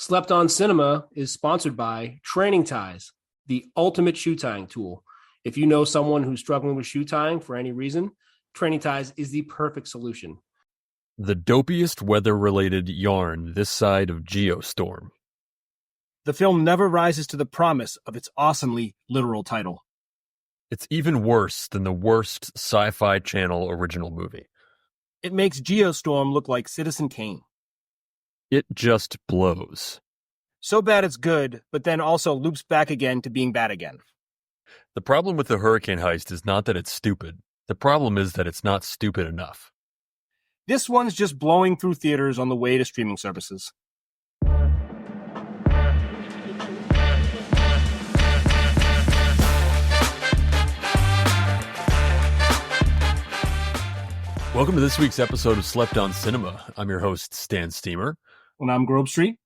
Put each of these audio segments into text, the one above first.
Slept on Cinema is sponsored by Training Ties, the ultimate shoe tying tool. If you know someone who's struggling with shoe tying for any reason, Training Ties is the perfect solution. The dopiest weather-related yarn this side of Geostorm. The film never rises to the promise of its awesomely literal title. It's even worse than the worst Sci-Fi Channel original movie. It makes Geostorm look like Citizen Kane. It just blows. So bad it's good, but then also loops back again to being bad again. The problem with the Hurricane Heist is not that it's stupid. The problem is that it's not stupid enough. This one's just blowing through theaters on the way to streaming services. Welcome to this week's episode of Slept on Cinema. I'm your host, Stan Steamer. And I'm Grove Street.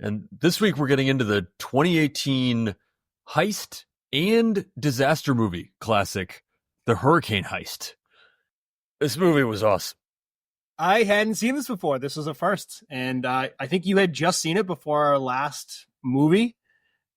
And this week we're getting into the 2018 heist and disaster movie classic, The Hurricane Heist. This movie was awesome. I hadn't seen this before. This was a first. And I think you had just seen it before our last movie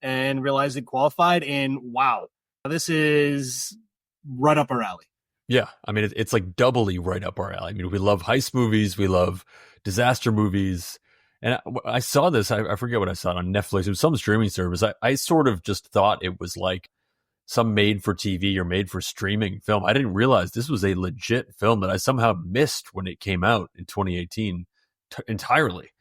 and realized it qualified. And wow, this is right up our alley. Yeah, I mean, it's like doubly right up our alley. I mean, we love heist movies. We love disaster movies. And I saw this, I forget what I saw on Netflix. It was some streaming service. I sort of just thought it was like some made-for-TV or made-for-streaming film. I didn't realize this was a legit film that I somehow missed when it came out in 2018 entirely.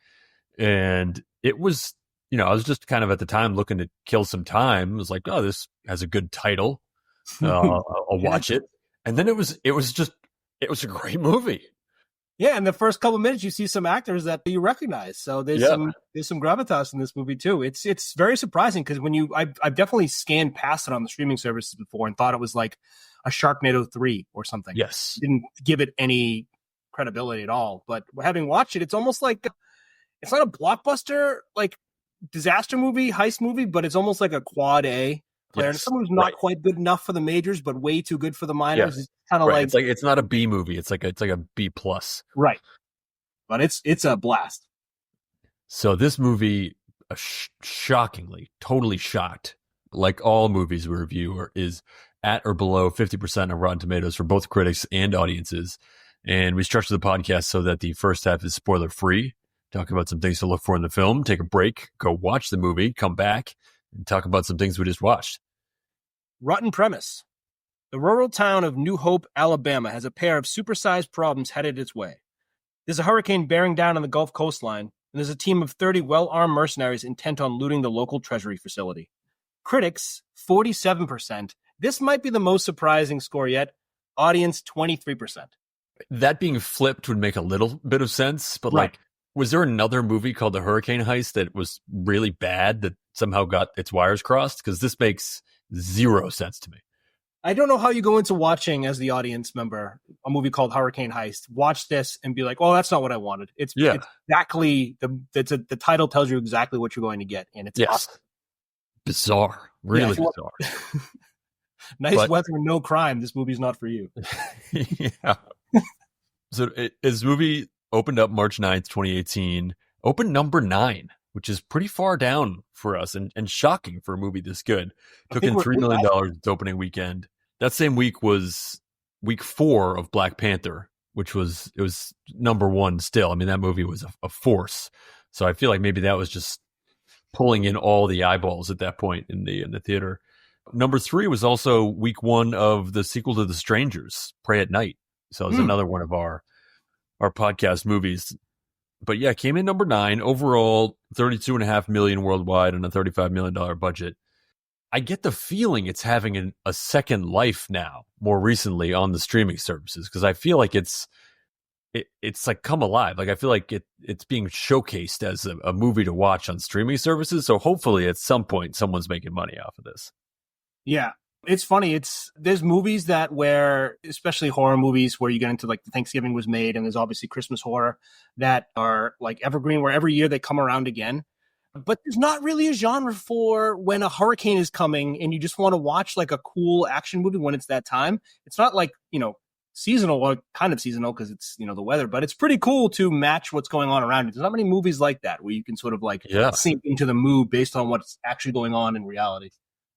And it was, I was just kind of at the time looking to kill some time. I was like, oh, this has a good title. I'll watch it. And then it was a great movie. Yeah, in the first couple of minutes, you see some actors that you recognize. So there's some gravitas in this movie too. It's very surprising because I've definitely scanned past it on the streaming services before and thought it was like a Sharknado 3 or something. Yes, didn't give it any credibility at all. But having watched it, it's almost like it's not a blockbuster like disaster movie, heist movie, but it's almost like a quad A player. Yes, someone who's not quite good enough for the majors, but way too good for the minors. Yes. It's kind of like it's not a B movie. It's like a B plus. Right. But it's a blast. So this movie, shockingly, totally shocked, like all movies we review, is at or below 50% of Rotten Tomatoes for both critics and audiences. And we structure the podcast so that the first half is spoiler free. Talk about some things to look for in the film, take a break, go watch the movie, come back, and talk about some things we just watched. Rotten premise. The rural town of New Hope, Alabama has a pair of supersized problems headed its way. There's a hurricane bearing down on the Gulf coastline, and there's a team of 30 well-armed mercenaries intent on looting the local Treasury facility. Critics, 47%. This might be the most surprising score yet. Audience, 23%. That being flipped would make a little bit of sense, but right. Was there another movie called The Hurricane Heist that was really bad that somehow got its wires crossed? Because this makes zero sense to me. I don't know how you go into watching as the audience member a movie called Hurricane Heist. Watch this and be like, "Oh, that's not what I wanted." It's exactly the title tells you exactly what you're going to get, and it's awesome. Bizarre, really bizarre. Nice weather and no crime. This movie's not for you. Yeah. So this movie opened up March 9th, 2018. Opened number 9. Which is pretty far down for us and shocking for a movie this good. Took in $3 million its opening weekend. That same week was week 4 of Black Panther, which was number 1 still. I mean, that movie was a force. So I feel like maybe that was just pulling in all the eyeballs at that point in the theater. Number 3 was also week 1 of the sequel to The Strangers, Pray at Night. So it was another one of our podcast movies. But yeah, came in number 9 overall, $32.5 million worldwide on a $35 million budget. I get the feeling it's having a second life now, more recently on the streaming services, because I feel like it's like come alive. Like I feel like it's being showcased as a movie to watch on streaming services. So hopefully at some point someone's making money off of this. Yeah. It's funny. There's movies where, especially horror movies, where you get into like Thanksgiving was made, and there's obviously Christmas horror that are like evergreen, where every year they come around again. But there's not really a genre for when a hurricane is coming and you just want to watch like a cool action movie when it's that time. It's not like, seasonal, or kind of seasonal because it's, the weather, but it's pretty cool to match what's going on around you. There's not many movies like that where you can sort of like sink into the mood based on what's actually going on in reality.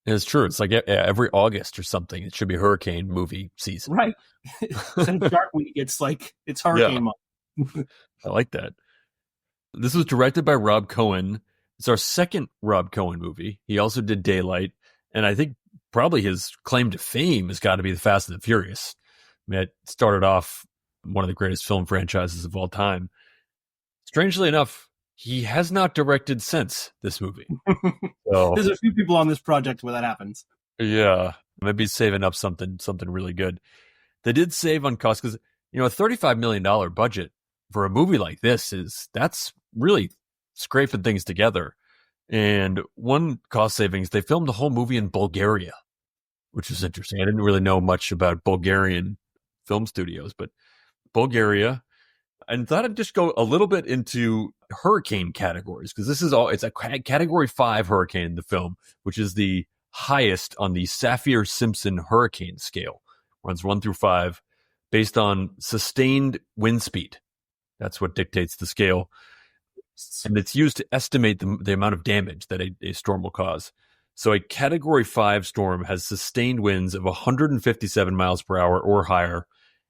It's true. It's like every August or something, it should be hurricane movie season. Right. Instead of Shark Week, it's hurricane month. I like that. This was directed by Rob Cohen. It's our second Rob Cohen movie. He also did Daylight. And I think probably his claim to fame has got to be The Fast and the Furious. I mean, it started off one of the greatest film franchises of all time. Strangely enough, he has not directed since this movie. So, there's a few people on this project where that happens. Yeah, maybe saving up something really good. They did save on cost because a $35 million budget for a movie like this that's really scraping things together. And one cost savings, they filmed the whole movie in Bulgaria, which is interesting. I didn't really know much about Bulgarian film studios, but Bulgaria. And thought I'd just go a little bit into hurricane categories because it's a category 5 hurricane in the film, which is the highest on the Saffir-Simpson hurricane scale. Runs 1 through 5 based on sustained wind speed. That's what dictates the scale. And it's used to estimate the amount of damage that a storm will cause. So a category 5 storm has sustained winds of 157 miles per hour or higher.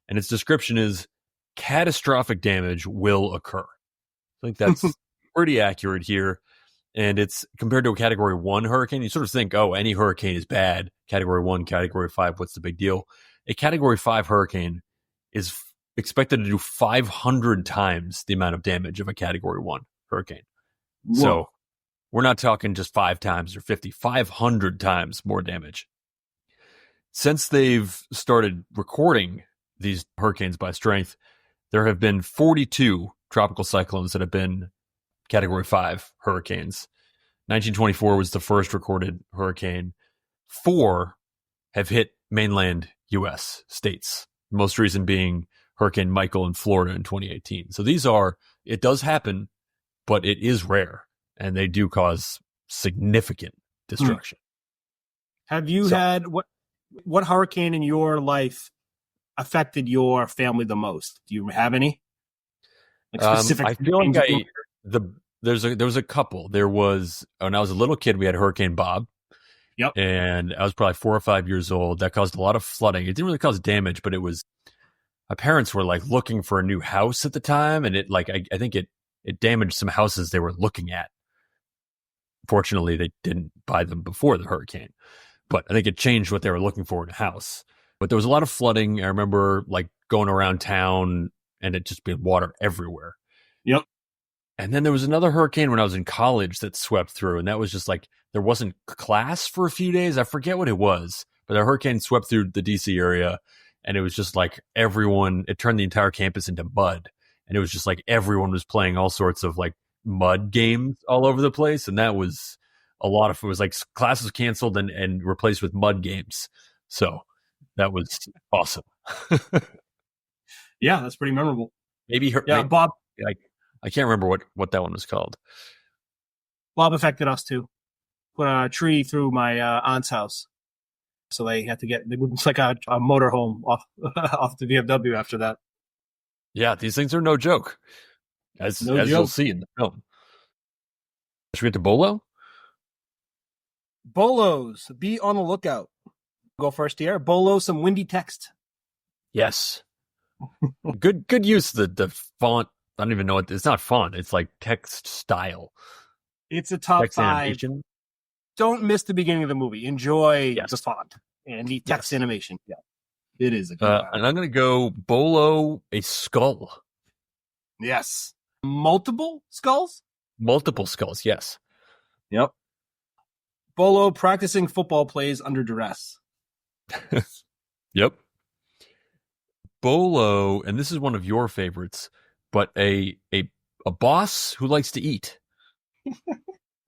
And its description is catastrophic damage will occur. I think that's pretty accurate here. And it's compared to a category 1 hurricane. You sort of think, any hurricane is bad. Category 1, category 5, what's the big deal? A category 5 hurricane is expected to do 500 times the amount of damage of a category 1 hurricane. Whoa. So we're not talking just 5 times or 500 times more damage. Since they've started recording these hurricanes by strength, there have been 42 tropical cyclones that have been category 5 hurricanes. 1924 was the first recorded hurricane. 4 have hit mainland U.S. states. Most recent being Hurricane Michael in Florida in 2018. So it does happen, but it is rare, and they do cause significant destruction. Have you had what hurricane in your life affected your family the most? Do you have any? Specific I feel like there was a couple. There was, when I was a little kid, we had Hurricane Bob. Yep. And I was probably 4 or 5 years old. That caused a lot of flooding. It didn't really cause damage, but it was, my parents were like looking for a new house at the time. And I think it damaged some houses they were looking at. Fortunately, they didn't buy them before the hurricane, but I think it changed what they were looking for in a house. But there was a lot of flooding. I remember like going around town and it just being water everywhere. Yep. And then there was another hurricane when I was in college that swept through, and that was just like, there wasn't class for a few days. I forget what it was, but a hurricane swept through the DC area, and it was just like it turned the entire campus into mud. And it was just like everyone was playing all sorts of like mud games all over the place. And that was it was like classes canceled and replaced with mud games. So that was awesome. Yeah, that's pretty memorable. Bob. I can't remember what that one was called. Bob affected us too. Put a tree through my aunt's house. So they had to it's like a motorhome off the VFW after that. Yeah, these things are no joke, as you'll see in the film. Should we get to BOLO? BOLOs, be on the lookout. Go first here. BOLO, some windy text. Yes. Good use of the font. I don't even know it's not font. It's like text style. It's a top text 5. Animation. Don't miss the beginning of the movie. Enjoy the font and the text animation. Yeah, it is a good and I'm going to go BOLO, a skull. Yes. Multiple skulls? Multiple skulls, yes. Yep. BOLO, practicing football plays under duress. Yep. BOLO, and this is one of your favorites, but a boss who likes to eat.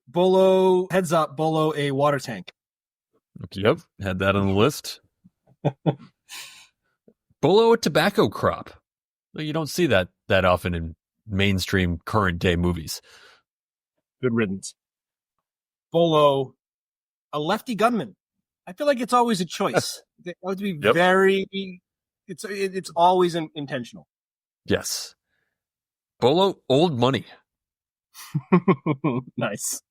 BOLO, heads up, BOLO, a water tank. Yep, had that on the list. BOLO, a tobacco crop. You don't see that often in mainstream current day movies. Good riddance. BOLO, a lefty gunman. I feel like it's always a choice. They have to be very It's always intentional. Yes. Bolo, old money. Nice.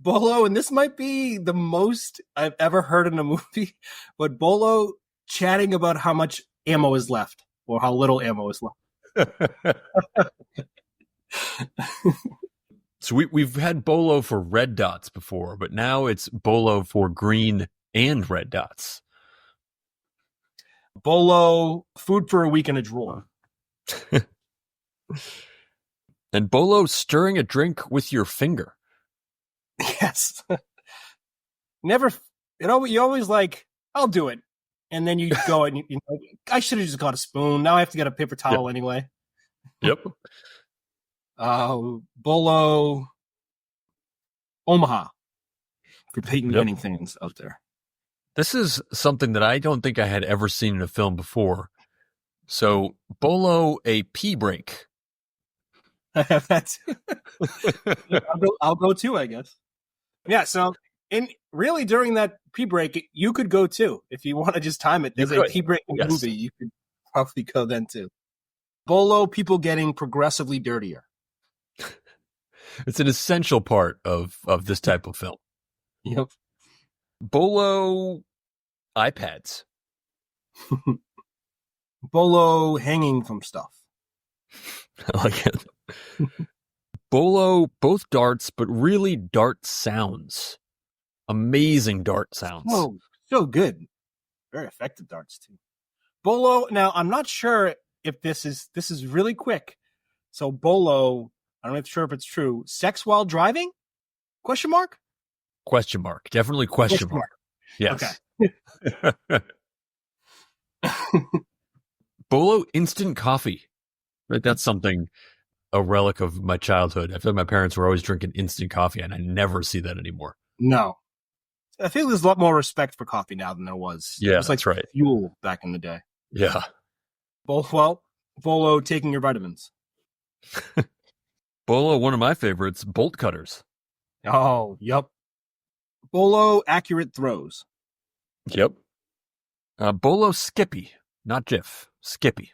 Bolo, and this might be the most I've ever heard in a movie, but Bolo chatting about how much ammo is left or how little ammo is left. So we've had Bolo for red dots before, but now it's Bolo for green and red dots. Bolo, food for a week in a drawer. And Bolo, stirring a drink with your finger. Yes. Never, you always like, I'll do it. And then you go and you know, I should have just got a spoon. Now I have to get a paper towel anyway. Yep. Bolo, Omaha. For Peyton Manning fans out there. This is something that I don't think I had ever seen in a film before. So, Bolo, a pee break. That's I'll go too, I guess. Yeah, so really during that pee break, you could go too. If you want to just time it, there's a pee break in the movie. You could probably go then too. Bolo, people getting progressively dirtier. It's an essential part of this type of film. Yep. Bolo, iPads. Bolo hanging from stuff. I like it. Bolo, both darts, but really dart sounds. Amazing dart sounds. Oh, so good. Very effective darts too. Bolo, now I'm not sure if this is really quick. So Bolo, I'm not sure if it's true. Sex while driving? Question mark? Question mark. Definitely question mark. Yes. Okay. Bolo instant coffee. Right, that's something, a relic of my childhood. I feel like my parents were always drinking instant coffee, and I never see that anymore. No. I feel there's a lot more respect for coffee now than there was. Yeah, it was like that's right. Fuel back in the day. Yeah. Bolo taking your vitamins. Bolo, one of my favorites, bolt cutters. Oh, yep. Bolo accurate throws. Yep. Bolo Skippy, not Jiff. Skippy.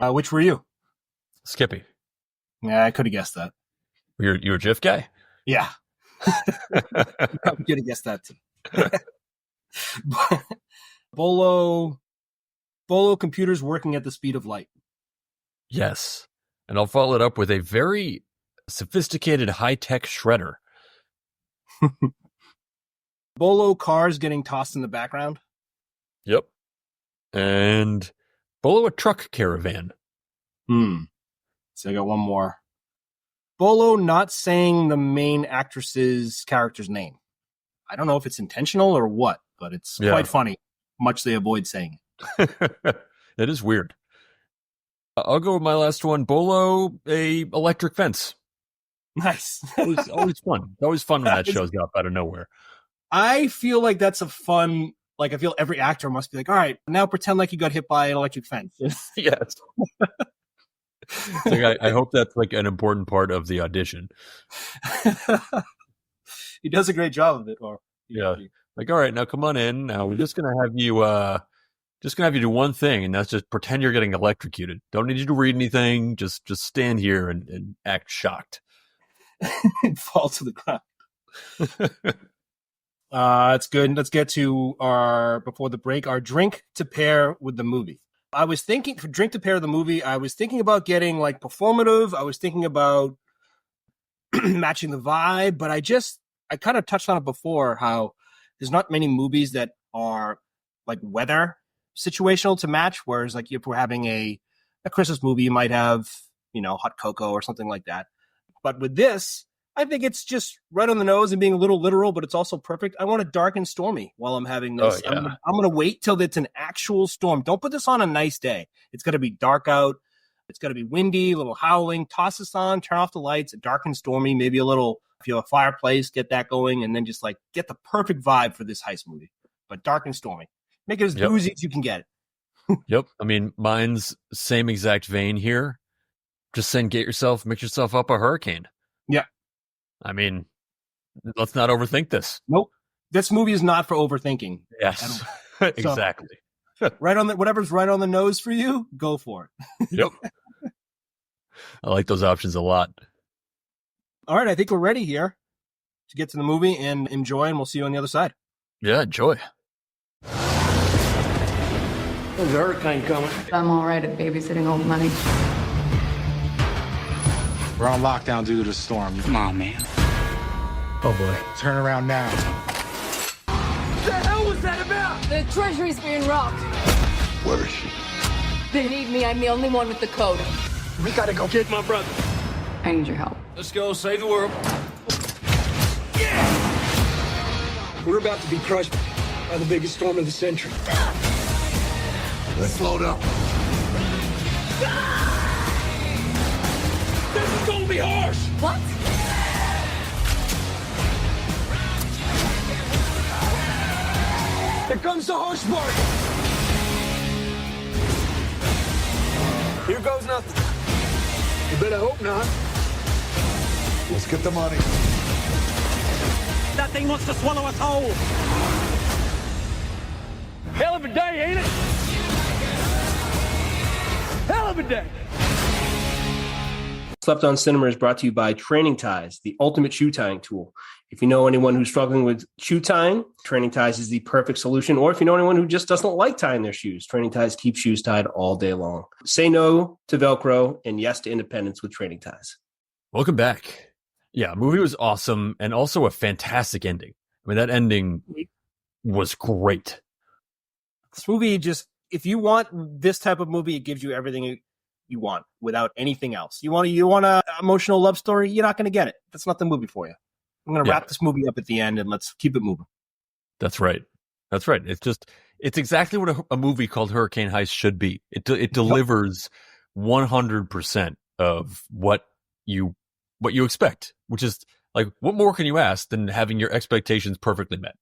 Which were you? Skippy. Yeah, I could have guessed that. You're a Jiff guy? Yeah. I could have guessed that too. Bolo computers working at the speed of light. Yes. And I'll follow it up with a very sophisticated high-tech shredder. Bolo cars getting tossed in the background. Yep. And Bolo a truck caravan. So I got one more. Bolo not saying the main actress's character's name. I don't know if it's intentional or what, but it's quite funny. Much they avoid saying it. It is weird. I'll go with my last one. Bolo, a electric fence. Nice. always fun. Always fun when that shows up out of nowhere. I feel like that's a fun, like I feel every actor must be like, all right, now pretend like you got hit by an electric fence. Yes. Like, I hope that's like an important part of the audition. He does a great job of it. Like, all right, now come on in. Now we're just gonna have you do one thing, and that's just pretend you're getting electrocuted. Don't need you to read anything. Just stand here and act shocked. Fall to the ground. That's good. Let's get to before the break, our drink to pair with the movie. I was thinking for drink to pair with the movie, I was thinking about getting like performative. I was thinking about matching the vibe, but I kind of touched on it before, how there's not many movies that are like weather situational to match. Whereas like if we're having a Christmas movie, you might have, hot cocoa or something like that. But with this, I think it's just right on the nose and being a little literal, but it's also perfect. I want it dark and stormy while I'm having this. Oh, yeah. I'm going to wait till it's an actual storm. Don't put this on a nice day. It's going to be dark out. It's going to be windy, a little howling. Toss this on, turn off the lights, dark and stormy, maybe a little, if you have a fireplace, get that going, and then just like get the perfect vibe for this heist movie, but dark and stormy. Make it as boozy as you can get it. Yep. I mean, mine's same exact vein here. Just saying, mix yourself up a hurricane. Yeah. I mean, let's not overthink this. Nope. This movie is not for overthinking. Yes. Exactly. Right on whatever's right on the nose for you, go for it. Yep. I like those options a lot. All right, I think we're ready here to get to the movie and enjoy, and we'll see you on the other side. Yeah, enjoy. There's a hurricane coming. I'm all right at babysitting old money. We're on lockdown due to the storm. Come on, man. Oh boy. Turn around now. What the hell was that about? The Treasury's being robbed. Where is she? They need me. I'm the only one with the code. We gotta go get my brother. I need your help. Let's go save the world. Yeah! We're about to be crushed by the biggest storm of the century. Let's load up. This is gonna be harsh. What? Here comes the harsh part. Here goes nothing. You better hope not. Let's get the money. That thing wants to swallow us whole. Hell of a day, ain't it? Hell of a day. Slept on Cinema is brought to you by Training Ties, the ultimate shoe tying tool. If you know anyone who's struggling with shoe tying, Training Ties is the perfect solution. Or if you know anyone who just doesn't like tying their shoes, Training Ties keep shoes tied all day long. Say no to Velcro and yes to independence with Training Ties. Welcome back. Yeah, movie was awesome and also a fantastic ending. I mean, that ending was great. This movie if you want this type of movie, it gives you everything you want without anything else. You want a emotional love story, you're not going to get it. That's not the movie for you. I'm going to wrap this movie up at the end and let's keep it moving. That's right. That's right. It's exactly what a movie called Hurricane Heist should be. It delivers 100% of what you expect, which is like, what more can you ask than having your expectations perfectly met?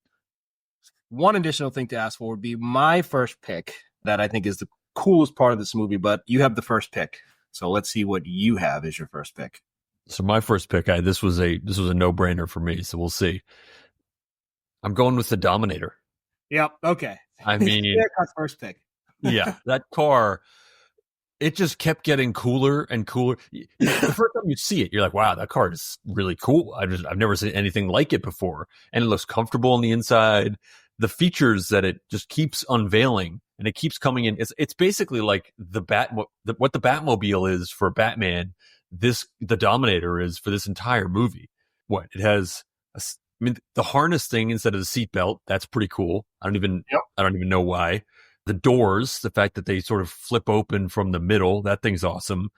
One additional thing to ask for would be my first pick that I think is the coolest part of this movie, but you have the first pick. So let's see what you have as your first pick. So my first pick, this was a no-brainer for me, so we'll see. I'm going with the Dominator. Yep. Okay. I mean, first pick. Yeah, that car, it just kept getting cooler and cooler. The first time you see it, you're like, wow, that car is really cool. I've never seen anything like it before. And it looks comfortable on the inside. The features that it just keeps unveiling and it keeps coming in. It's basically like what the Batmobile is for Batman. The Dominator is for this entire movie. What it has, the harness thing instead of the seatbelt, that's pretty cool. I don't even know why. The doors, the fact that they sort of flip open from the middle, that thing's awesome.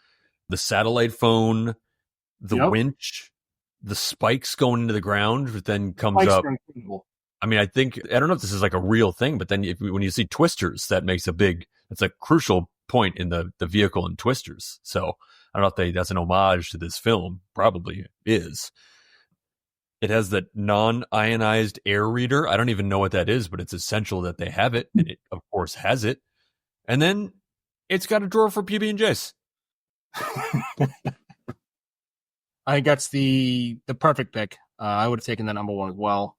The satellite phone, the winch, the spikes going into the ground, but then comes up. I mean, I don't know if this is like a real thing, but then when you see Twisters, that's a crucial point in the vehicle in Twisters. So I don't know if that's an homage to this film. Probably is. It has that non-ionized air reader. I don't even know what that is, but it's essential that they have it. And it, of course, has it. And then it's got a drawer for PB&Js. I think that's the perfect pick. I would have taken that number one as well.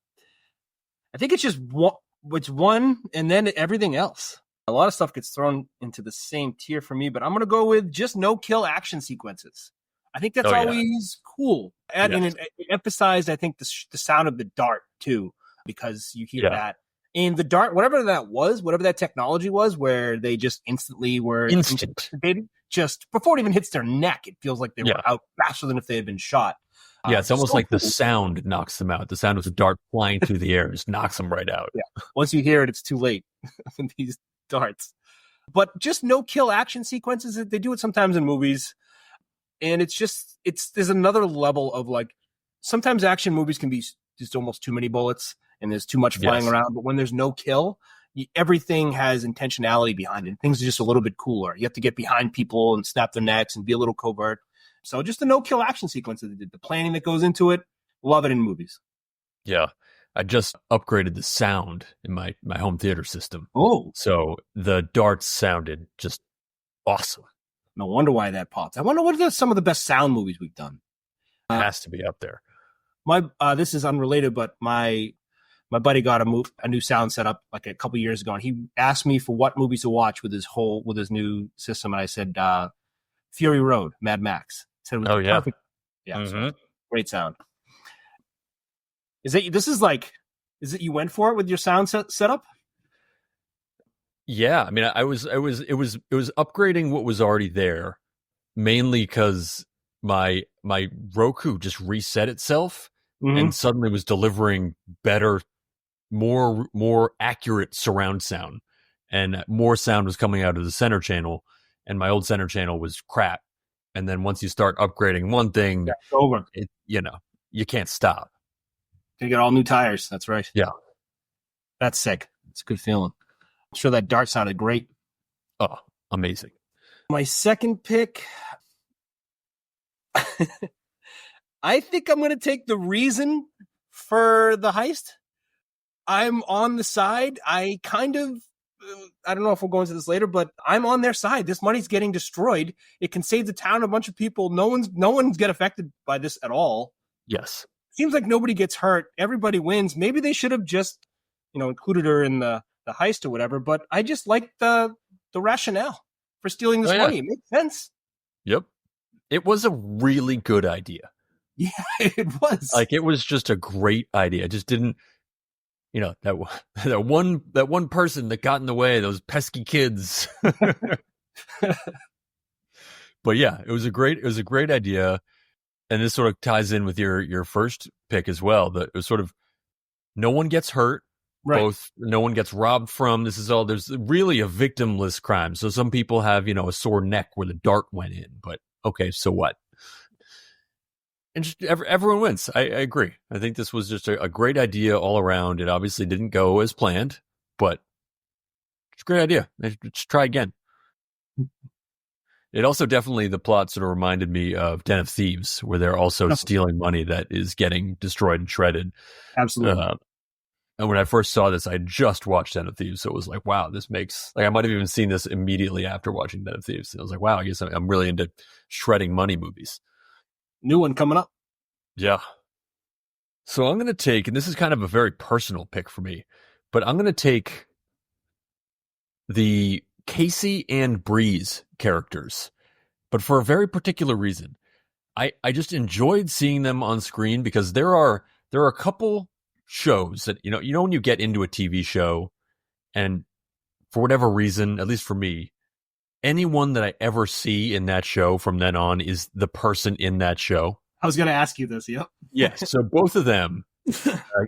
I think it's just one and then everything else. A lot of stuff gets thrown into the same tier for me, but I'm going to go with just no kill action sequences. I think that's always cool. And it emphasized, I think, the sound of the dart, too, because you hear that. And the dart, whatever that technology was, where they just instantly were intimidated, just before it even hits their neck, it feels like they were out faster than if they had been shot. Yeah, it's almost like the sound knocks them out. The sound of the dart flying through the air just knocks them right out. Yeah. Once you hear it, it's too late. These darts. But just no kill action sequences. They do it sometimes in movies. And there's another level of like, sometimes action movies can be just almost too many bullets and there's too much flying around. But when there's no kill, everything has intentionality behind it. Things are just a little bit cooler. You have to get behind people and snap their necks and be a little covert. So just the no kill action sequences, the planning that goes into it, love it in movies. Yeah. I just upgraded the sound in my home theater system. Oh. So the darts sounded just awesome. No wonder why that popped. I wonder what are some of the best sound movies we've done. It has to be up there. This is unrelated, but my my buddy got a new sound setup like a couple years ago, and he asked me for what movies to watch with his new system, and I said Fury Road, Mad Max. He said it was perfect. Yeah, so great sound. Is it you went for it with your sound setup? Yeah, I mean, it was upgrading what was already there, mainly because my Roku just reset itself and suddenly was delivering better, more accurate surround sound, and more sound was coming out of the center channel, and my old center channel was crap. And then once you start upgrading one thing, it's over. You can't stop. You get all new tires. That's right. Yeah, that's sick. It's a good feeling. I'm sure that dart sounded great. Oh, amazing. My second pick, I think I'm going to take The Reason for the heist. I'm on the side. I don't know if we'll go into this later, but I'm on their side. This money's getting destroyed. It can save the town, a bunch of people. No one's get affected by this at all. Yes. Seems like nobody gets hurt. Everybody wins. Maybe they should have just, included her in the heist or whatever, but I just like the rationale for stealing this money. It makes sense. Yep. It was a really good idea. Yeah, it was. Like, it was just a great idea. It just didn't, that one person that got in the way, those pesky kids. But yeah, it was a great idea. And this sort of ties in with your first pick as well. That it was sort of, no one gets hurt. Right. No one gets robbed from. There's really a victimless crime. So some people have, a sore neck where the dart went in, but okay, so what? And just everyone wins. I agree. I think this was just a great idea all around. It obviously didn't go as planned, but it's a great idea. Let's try again. It also definitely, the plot sort of reminded me of Den of Thieves, where they're also stealing money that is getting destroyed and shredded. Absolutely. And when I first saw this, I had just watched Den of Thieves, so it was like, wow, this makes, like, I might have even seen this immediately after watching Den of Thieves. And I was like, wow, I guess I'm really into shredding money movies. New one coming up. Yeah. So I'm going to take, and this is kind of a very personal pick for me, but I'm going to take the Casey and Breeze characters, but for a very particular reason. I just enjoyed seeing them on screen because there are a couple shows that, when you get into a TV show, and for whatever reason, at least for me, anyone that I ever see in that show from then on is the person in that show. I was going to ask you this. Yep. Yes. So both of them,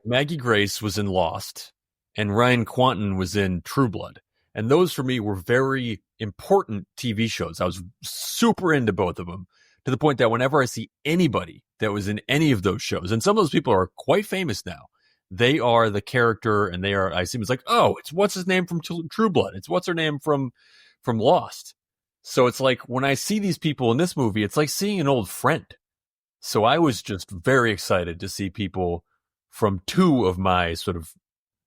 Maggie Grace was in Lost and Ryan Quanten was in True Blood. And those for me were very important TV shows. I was super into both of them, to the point that whenever I see anybody that was in any of those shows, and some of those people are quite famous now, they are the character, and I see it's like, oh, it's what's his name from True Blood. It's what's her name from Lost. So it's like, when I see these people in this movie, it's like seeing an old friend. So I was just very excited to see people from two of my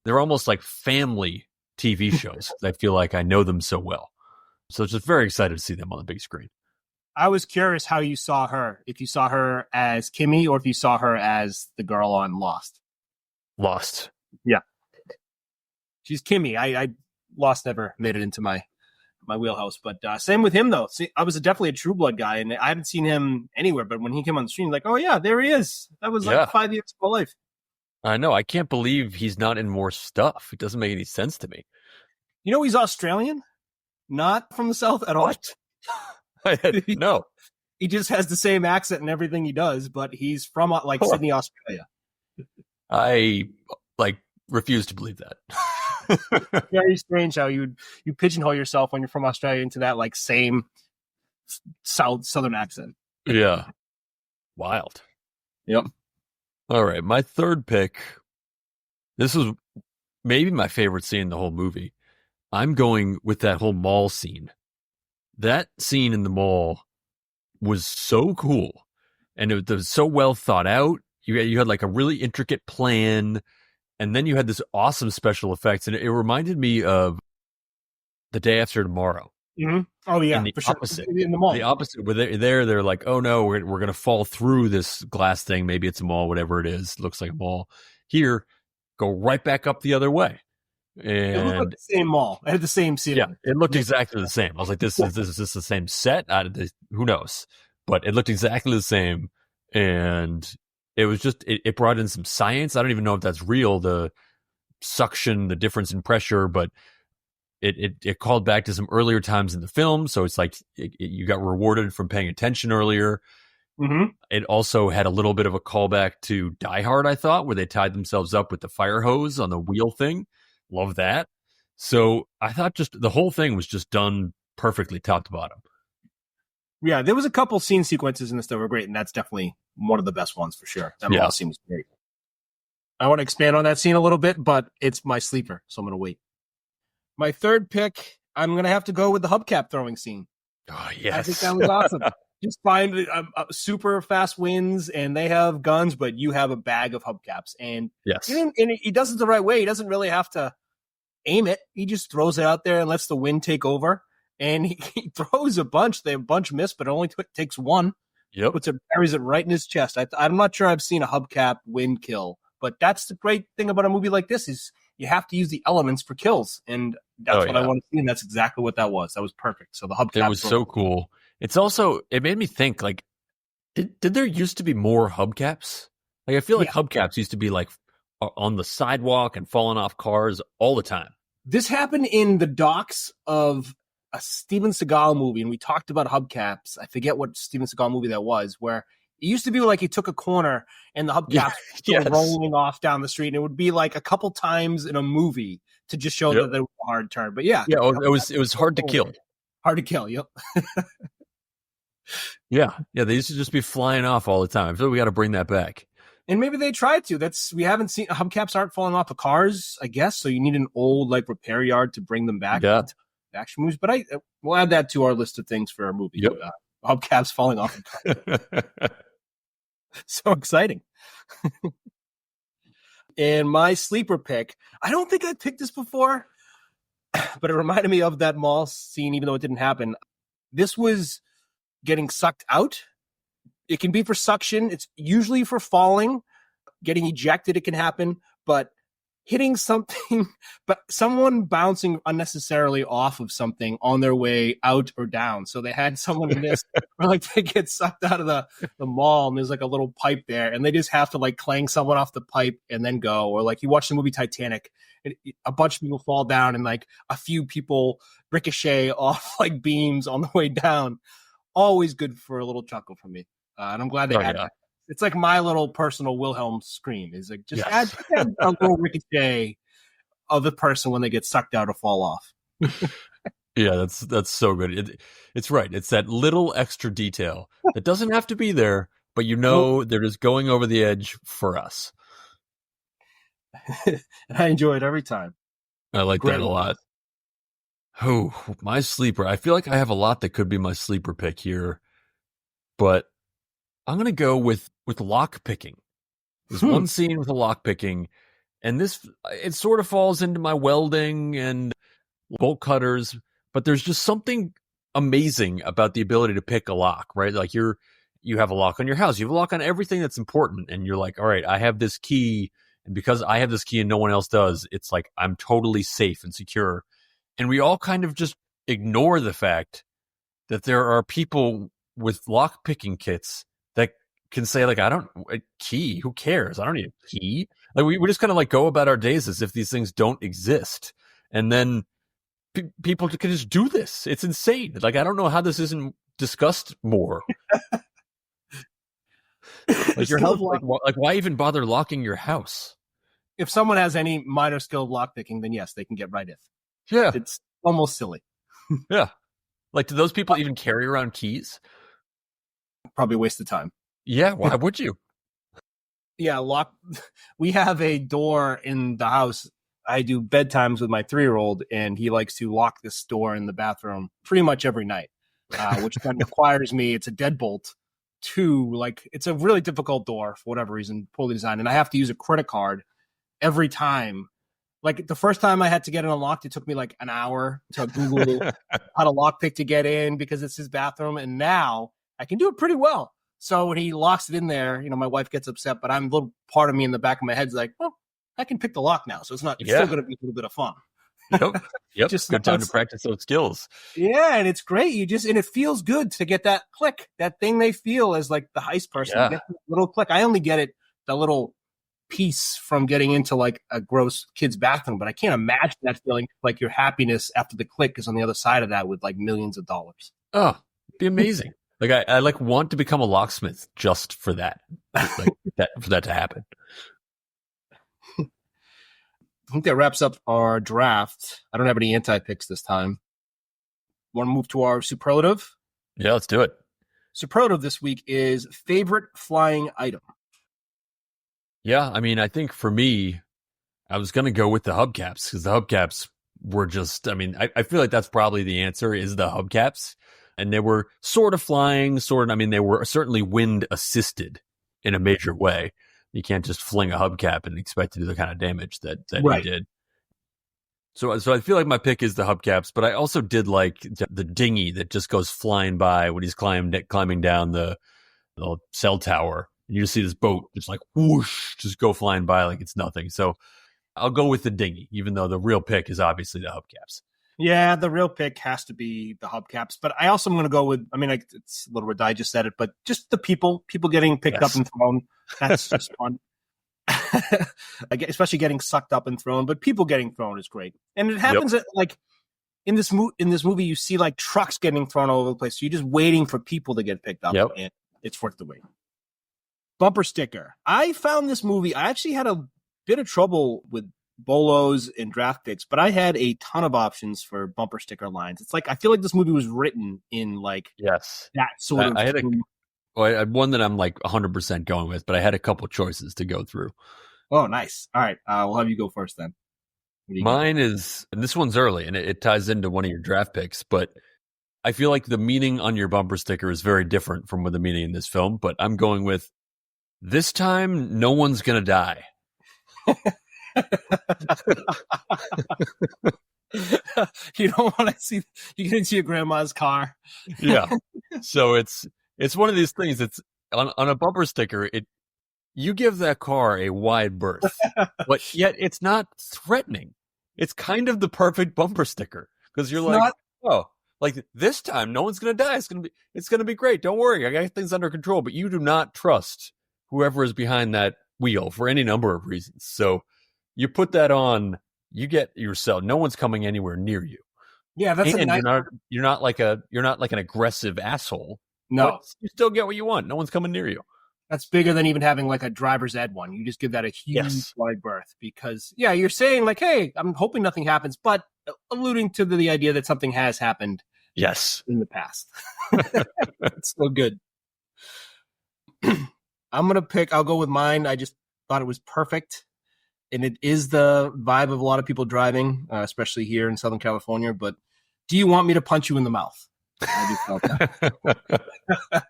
they're almost like family TV shows. I feel like I know them so well. So just very excited to see them on the big screen. I was curious how you saw her. If you saw her as Kimmy or if you saw her as the girl on Lost. Lost. Yeah. She's Kimmy. I Lost never made it into my wheelhouse, but same with him though. See, I was definitely a True Blood guy, and I haven't seen him anywhere, but when he came on the screen, like, oh yeah, there he is. That was like 5 years of my life. I know. I can't believe he's not in more stuff. It doesn't make any sense to me. He's Australian, not from the South at all. What? No. He just has the same accent and everything he does, but he's from Sydney, Australia. I refuse to believe that. Very strange how you pigeonhole yourself when you're from Australia into that same southern accent. Yeah. Wild. Yep. All right. My third pick. This was maybe my favorite scene in the whole movie. I'm going with that whole mall scene. That scene in the mall was so cool, and it was so well thought out. You had a really intricate plan, and then you had this awesome special effects, and it reminded me of The Day After Tomorrow. Mm-hmm. Oh yeah, and the opposite, in the mall. The opposite, where they're like, oh no, we're going to fall through this glass thing. Maybe it's a mall, whatever it is. It looks like a mall. Here, go right back up the other way. It looked like And the same mall. It had the same ceiling. yeah, it looked exactly the same. I was like, this is this the same set? Who knows? But it looked exactly the same. And it was just, it brought in some science. I don't even know if that's real, the suction, the difference in pressure, but it called back to some earlier times in the film. So it's like you got rewarded from paying attention earlier. Mm-hmm. It also had a little bit of a callback to Die Hard, I thought, where they tied themselves up with the fire hose on the wheel thing. Love that. So I thought just the whole thing was just done perfectly top to bottom. Yeah, there was a couple scene sequences in this that were great, and that's definitely one of the best ones for sure. That mall scene was great. I want to expand on that scene a little bit, but it's my sleeper, so I'm going to wait. My third pick, I'm going to have to go with the hubcap throwing scene. Oh, yes. I think that was awesome. Just find super fast wins, and they have guns, but you have a bag of hubcaps. And, yes. and he does it the right way. He doesn't really have to aim it. He just throws it out there and lets the wind take over. And he throws a bunch. They have a bunch miss, but it only takes one. Yep. Buries it right in his chest. I'm not sure I've seen a hubcap win kill, but that's the great thing about a movie like this is you have to use the elements for kills. And that's what I want to see. And that's exactly what that was. That was perfect. So the hubcap. It was so cool. It's also, it made me think, like, did there used to be more hubcaps? Like, I feel like hubcaps used to be like on the sidewalk and falling off cars all the time. This happened in the docks of a Steven Seagal movie, and we talked about hubcaps. I forget what Steven Seagal movie that was, where it used to be like he took a corner and the hubcaps were rolling off down the street, and it would be like a couple times in a movie to just show that there was a hard turn. But yeah, it was hard to kill. Hard to kill. Yep. Yeah, they used to just be flying off all the time. I feel like we got to bring that back. And maybe they tried to. We haven't seen hubcaps aren't falling off of cars, I guess. So you need an old like repair yard to bring them back. Yeah. Action movies, but we'll add that to our list of things for our movie. Yep. Hubcaps falling off. So exciting. And my sleeper pick, I don't think I picked this before, but it reminded me of that mall scene, even though it didn't happen. This was getting sucked out. It can be for suction. It's usually for falling. Getting ejected, it can happen, but hitting something, but someone bouncing unnecessarily off of something on their way out or down. So they had someone in this, where like they get sucked out of the mall and there's like a little pipe there and they just have to like clang someone off the pipe and then go. Or like you watch the movie Titanic, a bunch of people fall down and like a few people ricochet off like beams on the way down. Always good for a little chuckle from me. And I'm glad they had that. It's like my little personal Wilhelm scream. Is like just add a little ricochet of the person when they get sucked out or fall off. Yeah, that's so good. It's right. It's that little extra detail that doesn't have to be there, but they're just going over the edge for us. And I enjoy it every time. I like that a lot. Oh, my sleeper. I feel like I have a lot that could be my sleeper pick here, but I'm going to go with lock picking. There's one scene with a lock picking, and it sort of falls into my welding and bolt cutters, but there's just something amazing about the ability to pick a lock, right? Like you have a lock on your house, you have a lock on everything that's important, and you're like, all right, I have this key, and because I have this key and no one else does, it's like I'm totally safe and secure. And we all kind of just ignore the fact that there are people with lock picking kits that can say like, a key, who cares? I don't need a key. Like we just kind of like go about our days as if these things don't exist. And then people can just do this. It's insane. Like, I don't know how this isn't discussed more. Like your house, like why even bother locking your house? If someone has any minor skill of lockpicking, then yes, they can get right in. Yeah. It's almost silly. Yeah. Like, do those people even carry around keys? Probably a waste of time. Yeah, why would you? Yeah, we have a door in the house. I do bedtimes with my 3-year-old, and he likes to lock this door in the bathroom pretty much every night, which then requires me, it's a deadbolt, it's a really difficult door for whatever reason, poorly designed, and I have to use a credit card every time. Like the first time I had to get it unlocked, it took me like an hour to Google how to lockpick to get in because it's his bathroom, and now I can do it pretty well. So when he locks it in there, my wife gets upset, but I'm a little part of me in the back of my head's like, well, I can pick the lock now, so it's Yeah. still going to be a little bit of fun. Yep. Just Good time to nuts. practice those skills. Yeah, and it's great. And it feels good to get that click, that thing they feel as like the heist person. Yeah. You get that little click. I only get it, the little piece from getting into like a gross kid's bathroom, but I can't imagine that feeling like your happiness after the click is on the other side of that with like millions of dollars. Oh, it'd be amazing. Like I like want to become a locksmith just for that. Like for that to happen. I think that wraps up our draft. I don't have any anti-picks this time. Want to move to our superlative? Yeah, let's do it. Superlative this week is favorite flying item. Yeah, I mean, I think for me, I was going to go with the hubcaps because the hubcaps were just, I mean, I feel like that's probably the answer is the hubcaps. And they were sort of flying, they were certainly wind assisted in a major way. You can't just fling a hubcap and expect to do the kind of damage that Right. he did. So I feel like my pick is the hubcaps, but I also did like the dinghy that just goes flying by when he's climbing down the cell tower. And you just see this boat just like whoosh, just go flying by like it's nothing. So I'll go with the dinghy, even though the real pick is obviously the hubcaps. Yeah, the real pick has to be the hubcaps, but I also am going to go with, it's a little bit, I just said it, but just the people getting picked up and thrown. That's just fun. Especially getting sucked up and thrown, but people getting thrown is great. And it happens at, like in this movie, you see like trucks getting thrown all over the place. So you're just waiting for people to get picked up, and it's worth the wait. Bumper sticker. I found this movie. I actually had a bit of trouble with bolos and draft picks, but I had a ton of options for bumper sticker lines. It's like I feel like this movie was written in like that sort of. I had one that I'm like 100% going with, but I had a couple choices to go through. Oh, nice. All right, we'll have you go first then. Mine is, and this one's early, and it ties into one of your draft picks, but I feel like the meaning on your bumper sticker is very different from what the meaning in this film. But I'm going with this time, no one's gonna die. You don't want to see you get into your grandma's car. Yeah. So it's one of these things. It's on a bumper sticker. You give that car a wide berth, but yet it's not threatening. It's kind of the perfect bumper sticker because you're like this time no one's gonna die. It's gonna be great. Don't worry, I got things under control. But you do not trust whoever is behind that wheel for any number of reasons. So you put that on, you get yourself. No one's coming anywhere near you. Yeah, that's you're not like an aggressive asshole. No, but you still get what you want. No one's coming near you. That's bigger than even having like a driver's ed one. You just give that a huge wide berth because you're saying like, hey, I'm hoping nothing happens, but alluding to the idea that something has happened. Yes, in the past. It's still good. I'll go with mine. I just thought it was perfect. And it is the vibe of a lot of people driving, especially here in Southern California. But do you want me to punch you in the mouth? I just felt that.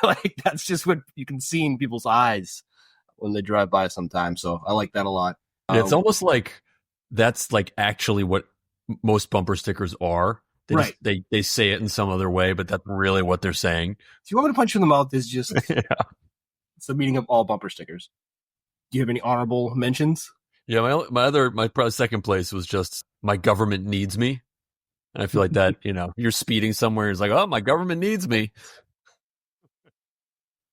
Like, that's just what you can see in people's eyes when they drive by sometimes. So I like that a lot. It's almost like that's like actually what most bumper stickers are. They say it in some other way, but that's really what they're saying. Do you want me to punch you in the mouth is just it's the meaning of all bumper stickers. Do you have any honorable mentions? Yeah, my probably second place was just my government needs me. And I feel like that, you're speeding somewhere. It's like, oh, my government needs me.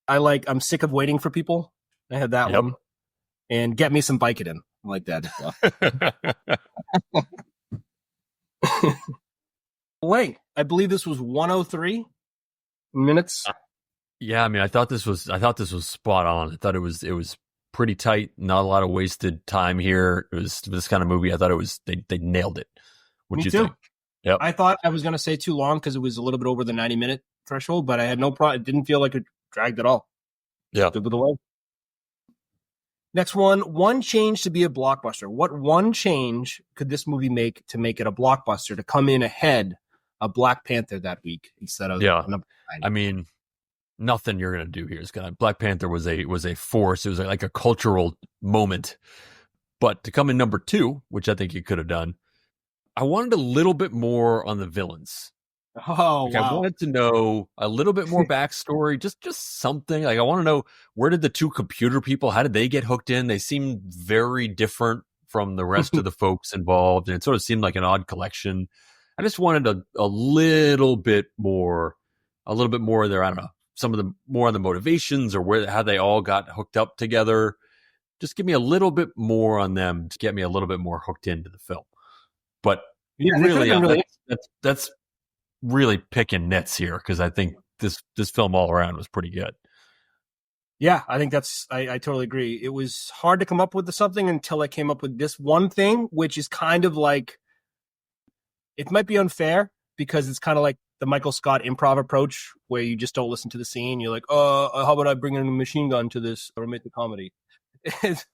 I'm sick of waiting for people. I had that one. And get me some Vicodin. I like that as well. Length. I believe this was 103 minutes. Yeah, I mean, I thought this was spot on. I thought it was pretty tight. Not a lot of wasted time here. It was this kind of movie. I thought they nailed it. What you think? Yep. I thought I was going to say too long because it was a little bit over the 90-minute threshold, but I had no problem. It didn't feel like it dragged at all. Yeah. Good with the way. Next one change to be a blockbuster. What one change could this movie make to make it a blockbuster, to come in ahead of Black Panther that week instead of number 9? I mean, nothing you're going to do here is going to. Black Panther was a force. It was like a cultural moment. But to come in number 2, which I think you could have done, I wanted a little bit more on the villains. Oh, Like, I wow. wanted to know a little bit more backstory, just something. Like, I want to know, where did the two computer people, how did they get hooked in? They seem very different from the rest of the folks involved, and it sort of seemed like an odd collection. I just wanted a little bit more there. I don't know, some of the more on the motivations or how they all got hooked up together. Just give me a little bit more on them to get me a little bit more hooked into the film. But Yeah, really, that's really picking nits here, because I think this film all around was pretty good. Yeah, I think I totally agree. It was hard to come up with something until I came up with this one thing, which is kind of like, it might be unfair because it's kind of like the Michael Scott improv approach where you just don't listen to the scene. You're like, how about I bring in a machine gun to this romantic comedy?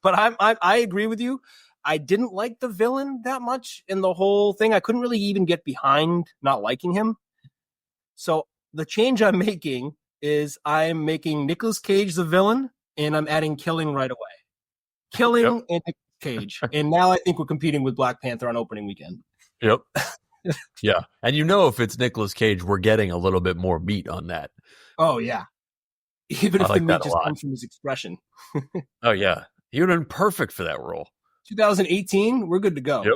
But I agree with you. I didn't like the villain that much in the whole thing. I couldn't really even get behind not liking him. So the change I'm making is I'm making Nicolas Cage the villain, and I'm adding killing right away. Killing and Nicolas Cage. And now I think we're competing with Black Panther on opening weekend. Yep. Yeah. And if it's Nicolas Cage, we're getting a little bit more meat on that. Oh, yeah. Even if like the meat just comes from his expression. Oh, yeah. He would have been perfect for that role. 2018, we're good to go. Yep.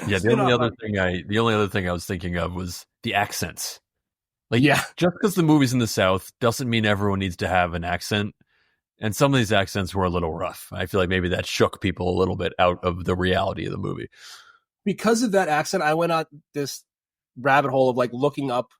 Yeah, the only other thing I was thinking of was the accents. Like, just because the movie's in the South doesn't mean everyone needs to have an accent. And some of these accents were a little rough. I feel like maybe that shook people a little bit out of the reality of the movie. Because of that accent, I went on this rabbit hole of like looking up.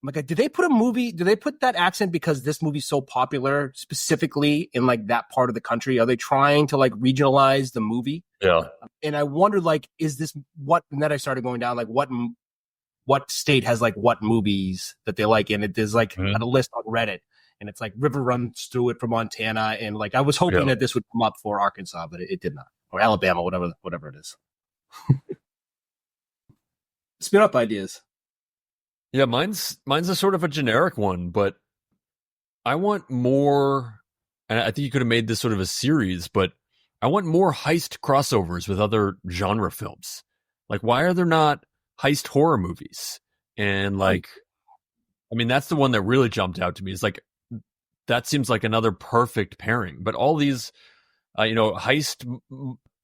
I'm like, did they put that accent because this movie's so popular specifically in like that part of the country? Are they trying to like regionalize the movie? Yeah. And I wondered, like, is this what? And then I started going down, like, what state has like what movies that they like? And there's like a list on Reddit, and it's like River runs through it for Montana, and like I was hoping that this would come up for Arkansas, but it did not, or Alabama, whatever it is. Spin up ideas. Yeah, mine's a sort of a generic one, but I want more, and I think you could have made this sort of a series, but I want more heist crossovers with other genre films. Like, why are there not heist horror movies? And like, I mean, that's the one that really jumped out to me. It's like, that seems like another perfect pairing. But all these, heist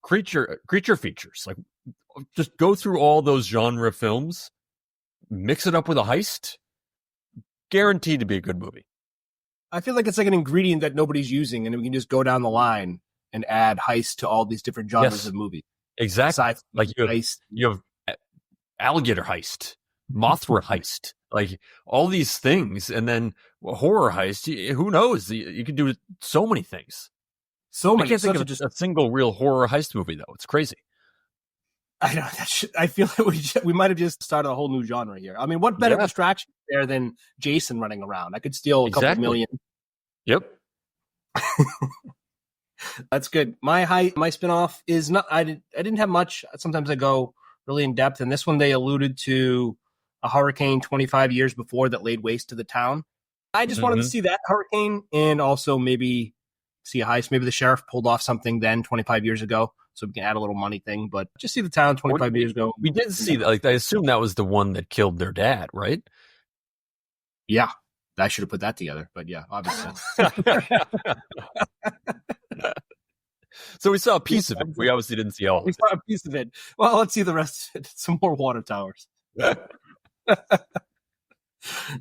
creature features, like, just go through all those genre films, mix it up with a heist, guaranteed to be a good movie. I feel like it's like an ingredient that nobody's using, and we can just go down the line and add heist to all these different genres of movies. Exactly. Like you have alligator heist, Mothra heist, like all these things, and then horror heist. Who knows? You can do so many things. So many. I can't think of just a single real horror heist movie, though. It's crazy. I know. I feel like we might have just started a whole new genre here. I mean, what better distraction there than Jason running around? I could steal a couple million. Yep. That's good. My spinoff is not. I didn't have much. Sometimes I go really in depth, and this one they alluded to a hurricane 25 years before that laid waste to the town. I just wanted to see that hurricane, and also maybe see a heist. Maybe the sheriff pulled off something then 25 years ago, so we can add a little money thing. But just see the town 25 years ago. We did see that. Like, I assume that was the one that killed their dad, right? Yeah. I should have put that together, but yeah, obviously. So we saw a piece of it. We obviously didn't see all of it. We saw a piece of it. Well, let's see the rest of it. Some more water towers.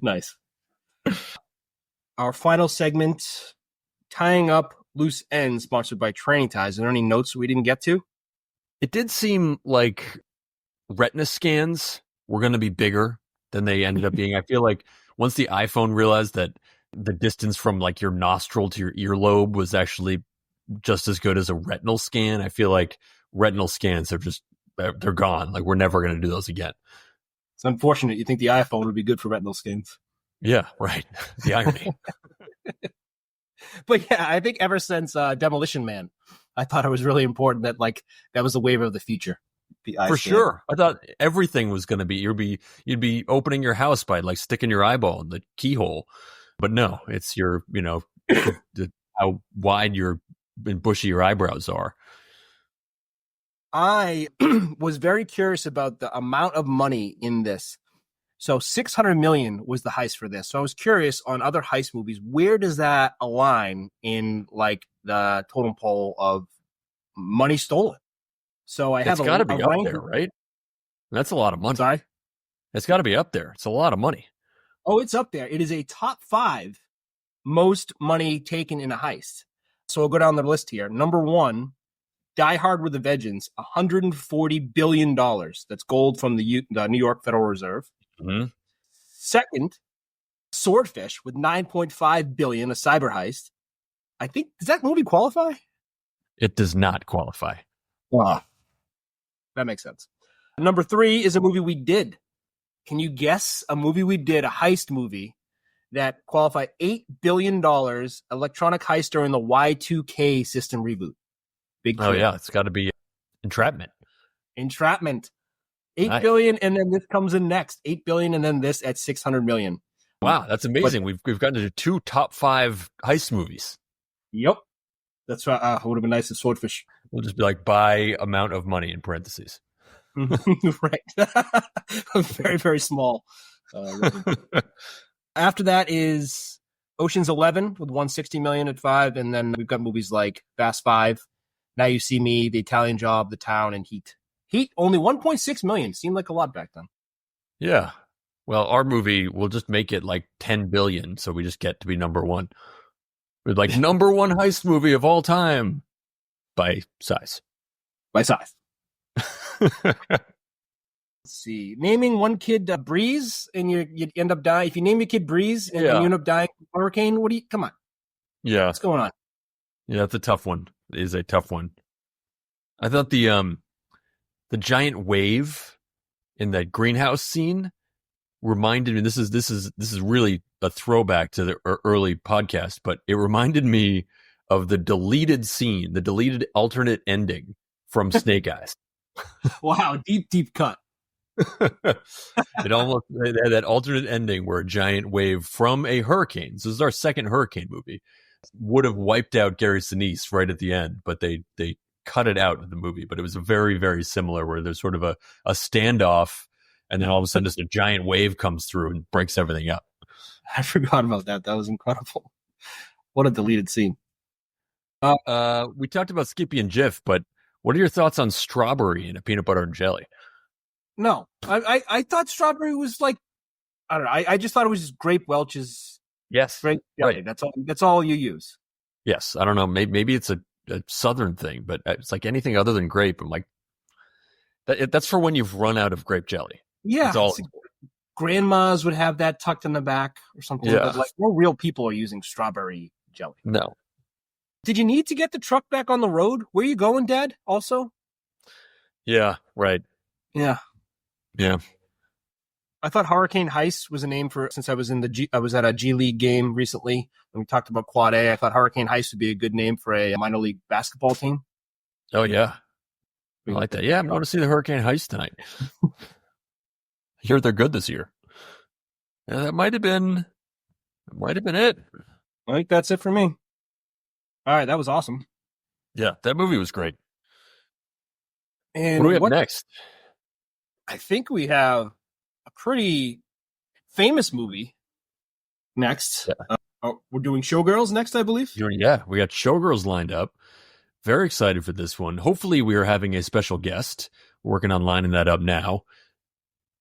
Nice. Our final segment, tying up loose ends, sponsored by Training Ties. Are there any notes we didn't get to? It did seem like retina scans were going to be bigger than they ended up being. I feel like once the iPhone realized that the distance from like your nostril to your earlobe was actually just as good as a retinal scan, I feel like retinal scans they're gone. Like, we're never going to do those again. It's unfortunate. You think the iPhone would be good for retinal scans. Yeah, right. The irony. But yeah, I think ever since Demolition Man, I thought it was really important that like that was the wave of the future. For sure. I thought everything was going to be, you'd be opening your house by like sticking your eyeball in the keyhole. But no, it's your, how wide and bushy your eyebrows are. I was very curious about the amount of money in this. So 600 million was the heist for this. So I was curious on other heist movies, where does that align in like the totem pole of money stolen? So I have It's got to be up ranking. there, right? That's a lot of money. Sorry? It's got to be up there. It's a lot of money. Oh, it's up there. It is a top 5 most money taken in a heist. So we'll go down the list here. Number 1, Die Hard with a Vengeance, $140 billion. That's gold from the New York Federal Reserve. Mm-hmm. Second, Swordfish with $9.5 billion, a cyber heist. I think, does that movie qualify? It does not qualify. Wow. That makes sense. Number 3 is a movie we did. Can you guess a movie we did, a heist movie that qualified $8 billion, electronic heist during the Y2K system reboot? Big Oh, Q. yeah. It's got to be Entrapment. Entrapment. $8 Nice. billion, and then this comes in next. $8 billion, and then this at $600 million. Wow, that's amazing. We've gotten to 2 top 5 heist movies. Yep. That's right. It would have been nice if Swordfish. We'll just be like, by amount of money in parentheses. Right. Very, very small. After that is Ocean's 11 with $160 million at 5. And then we've got movies like Fast 5, Now You See Me, The Italian Job, The Town, and Heat. Heat, only $1.6 million. Seemed like a lot back then. Yeah. Well, our movie will just make it like 10 billion. So we just get to be number 1. We're like number 1 heist movie of all time by size. By size. Let's see. Naming one kid Breeze, and you end up dying. If you name your kid Breeze and you end up dying from a hurricane, come on. Yeah. What's going on? Yeah, that's a tough one. It is a tough one. I thought the giant wave in that greenhouse scene reminded me, this is really a throwback to the early podcast, but it reminded me of the deleted scene, the deleted alternate ending from Snake Eyes. Wow, deep cut. It almost had that alternate ending where a giant wave from a hurricane, so this is our second hurricane movie, would have wiped out Gary Sinise right at the end, but they cut it out of the movie. But it was very, very similar, where there's sort of a standoff, and then all of a sudden just a giant wave comes through and breaks everything up. I forgot about that. That was incredible. What a deleted scene. We talked about Skippy and Jif, but what are your thoughts on strawberry and a peanut butter and jelly? No, I thought strawberry was like, I don't know. I just thought it was just grape Welch's. Yes, grape jelly. right. That's all you use. Yes, I don't know. Maybe it's a southern thing, but it's like anything other than grape. I'm like, that's for when you've run out of grape jelly. Yeah, that's all. Grandmas would have that tucked in the back or something. Yeah. But like, no real people are using strawberry jelly. No. Did you need to get the truck back on the road? Where are you going, Dad? Also. Yeah. Right. Yeah. Yeah. I thought Hurricane Heist was a name for, since I was at a G League game recently and we talked about Quad A. I thought Hurricane Heist would be a good name for a minor league basketball team. Oh yeah. I like that. Yeah, I'm going to see the Hurricane Heist tonight. I hear they're good this year. Yeah, that might have been it. I think that's it for me. All right, that was awesome. Yeah, that movie was great. And what do we have next? I think we have a pretty famous movie next. Yeah. We're doing Showgirls next, I believe. Yeah, we got Showgirls lined up. Very excited for this one. Hopefully we are having a special guest. We're working on lining that up now.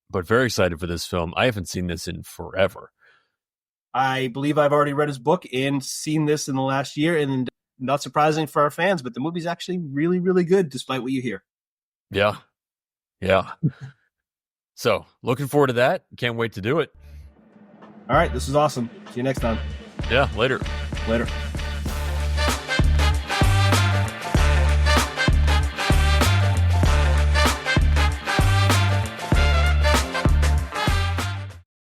But very excited for this film. I haven't seen this in forever. I believe I've already read his book and seen this in the last year, and not surprising for our fans, but the movie's actually really, really good, despite what you hear. Yeah. Yeah. So, looking forward to that. Can't wait to do it. All right, this is awesome. See you next time. Yeah, later. Later.